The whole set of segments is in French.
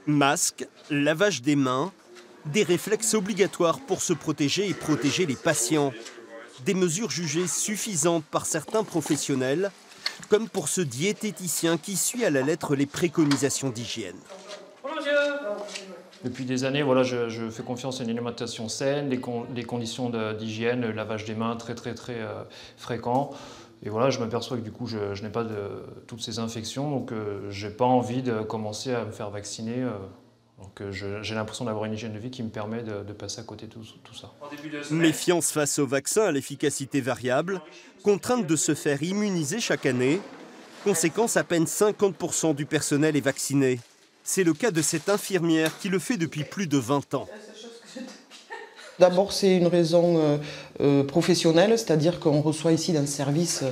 Masque, lavage des mains, des réflexes obligatoires pour se protéger et protéger les patients. Des mesures jugées suffisantes par certains professionnels, comme pour ce diététicien qui suit à la lettre les préconisations d'hygiène. Depuis des années, voilà, je fais confiance à une alimentation saine, des conditions d'hygiène, le lavage des mains très fréquent. Et voilà, je m'aperçois que du coup, je n'ai pas toutes ces infections, donc je n'ai pas envie de commencer à me faire vacciner. J'ai l'impression d'avoir une hygiène de vie qui me permet de passer à côté de tout ça. Méfiance face au vaccin à l'efficacité variable, contrainte de se faire immuniser chaque année. Conséquence, à peine 50% du personnel est vacciné. C'est le cas de cette infirmière qui le fait depuis plus de 20 ans. D'abord, c'est une raison professionnelle, c'est-à-dire qu'on reçoit ici dans le service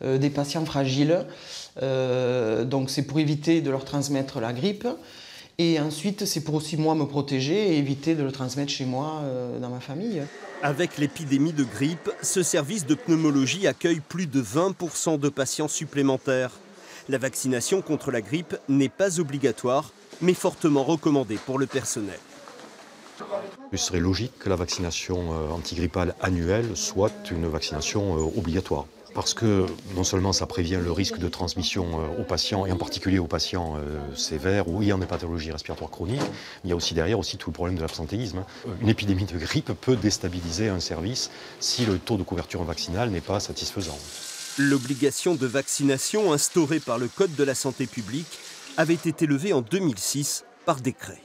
des patients fragiles. Donc c'est pour éviter de leur transmettre la grippe. Et ensuite, c'est pour aussi moi me protéger et éviter de le transmettre chez moi, dans ma famille. Avec l'épidémie de grippe, ce service de pneumologie accueille plus de 20% de patients supplémentaires. La vaccination contre la grippe n'est pas obligatoire, mais fortement recommandée pour le personnel. Il serait logique que la vaccination antigrippale annuelle soit une vaccination obligatoire. Parce que non seulement ça prévient le risque de transmission aux patients, et en particulier aux patients sévères ou ayant des pathologies respiratoires chroniques, il y a aussi derrière tout le problème de l'absentéisme. Une épidémie de grippe peut déstabiliser un service si le taux de couverture vaccinale n'est pas satisfaisant. L'obligation de vaccination instaurée par le Code de la santé publique avait été levée en 2006 par décret.